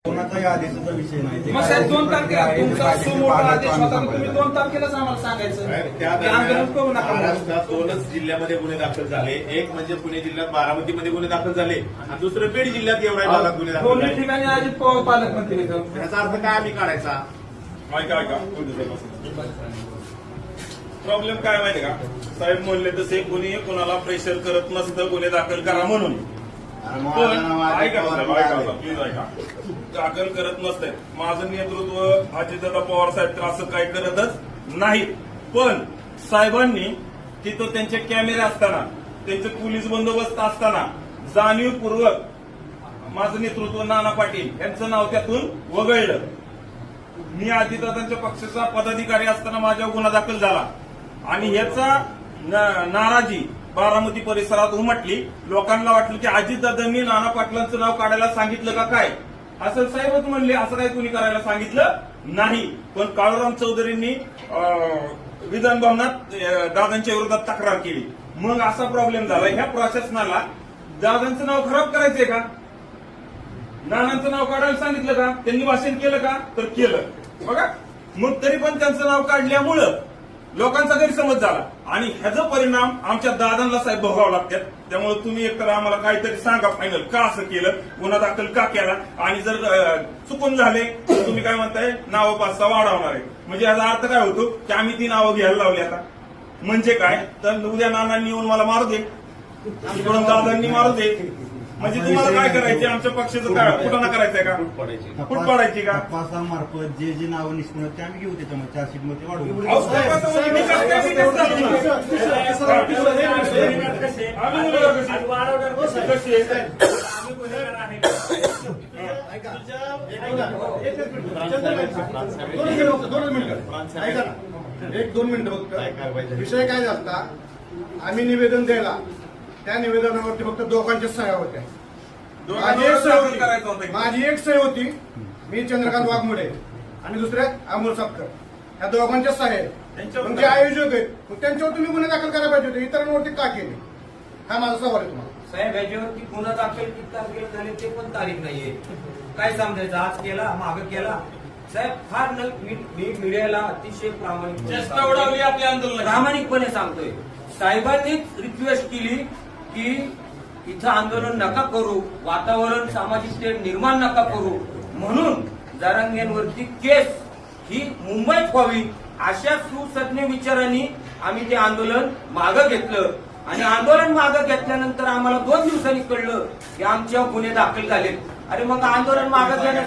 कोणाचाही आदेशाचा विषय नाही. मग साहेब 2 तारखेला तुमचा सुमोठा आदेश होता, तुम्ही 2 तारखेलाच आम्हाला सांगायचं की आंदोलन करू नका. महाराष्ट्रात 2च जिल्ह्यामध्ये गुन्हे दाखल झाले. एक म्हणजे पुणे जिल्ह्यात बारामतीमध्ये गुन्हे दाखल झाले आणि दुसरं बीड जिल्ह्यात एवढ्या भागात गुन्हे दाखल दोन्ही झाले. ठिकाणी अजित पवार पालकमंत्री आहेत. याचा अर्थ काय आम्ही काढायचा? प्रॉब्लेम काय माहिती का साहेब म्हणले तसे कोणी कोणाला प्रेशर करत नसतं गुन्हे दाखल करा म्हणून. पण ऐका प्लीज ऐका, दाखल करत नसते. माझं नेतृत्व अजितदादा पवार साहेब तर असं काही करतच नाही. पण साहेबांनी तिथं त्यांचे कॅमेरे असताना, त्यांचे पोलीस बंदोबस्त असताना जाणीवपूर्वक माझं नेतृत्व नाना पाटील यांचं नाव त्यातून वगळलं. मी अजितदादांच्या पक्षाचा पदाधिकारी असताना माझ्यावर गुन्हा दाखल झाला आणि याचा नाराजी बारामती परिसरात उमटली. लोकांना वाटलं की अजितदादांनी नाना पाटलांचं नाव काढायला सांगितलं का काय, असं साहेबच म्हणले. असं काही कुणी करायला सांगितलं नाही. पण काळूराम चौधरींनी विधान भवनात दादांच्या विरोधात तक्रार केली. मग असा प्रॉब्लेम झाला. ह्या प्रशासनाला दादांचं नाव खराब करायचंय का, नानांचं नाव काढायला सांगितलं का, त्यांनी भाषण केलं का, तर केलं बघा. मग तरी पण त्यांचं नाव काढल्यामुळं लोकांचा गैरसमज झाला आणि ह्याचा परिणाम आमच्या दादांना साहेब भोगावं लागतात. त्यामुळे तुम्ही एकतर आम्हाला काहीतरी सांगा फायनल, का असं केलं, गुन्हा दाखल का केला, आणि जर चुकून झाले तर तुम्ही काय म्हणताय नावं 5-6 वाढवणार आहे. म्हणजे याचा अर्थ काय होतो की आम्ही ती नावं घ्यायला लावली. आता म्हणजे काय, तर उद्या नानांनी येऊन मला मारू दे, इकडून दादांनी मारू दे. म्हणजे तुम्हाला काय करायचे, आमच्या पक्षाचं काय कुठं करायचंय का, फुट पाडायची का? तपासामार्फत जे जे नावं निष्पन्न ते आम्ही घेऊ त्याच्यामध्ये चार्जशीट मध्ये वाढवू. एक 2 मिनिटं फक्त. विषय काय झाला, आम्ही निवेदन द्यायला त्या निवेदनावरती फक्त दोघांच्या सह्या होत्या. माझी एक सही होती, मी चंद्रकांत वाघमोडे, आणि दुसऱ्या अमोल सापकर, ह्या दोघांच्या सह्या आहेत. म्हणजे आयोजक आहेत, मग त्यांच्यावर तुम्ही गुन्हे दाखल करायला पाहिजे होते, इतरांवरती का केले, हा माझा सवाल आहे तुम्हाला. साहेब याच्यावरती गुन्हा दाखल किती तारखेला झाले ते पण तारीख नाहीये. काय समजायचं, आज केला मागं केला. साहेब फार मी मीडियाला अतिशय चेष्टा उडवली आपल्या आंदोलन. प्रामाणिकपणे सांगतोय. साहेबांनीच रिक्वेस्ट केली की इथं आंदोलन नका करू, वातावरण सामाजिक तेढ निर्माण नका करू, म्हणून जरांगेंवरती केस ही मुंबईत व्हावी अशा सुसज्ञ विचारांनी आम्ही ते आंदोलन मागं घेतलं. आणि आंदोलन मागं घेतल्यानंतर आम्हाला 2 दिवसांनी कळलं की आमच्यावर गुन्हे दाखल झाले. अरे मग आंदोलन मागं घेण्यात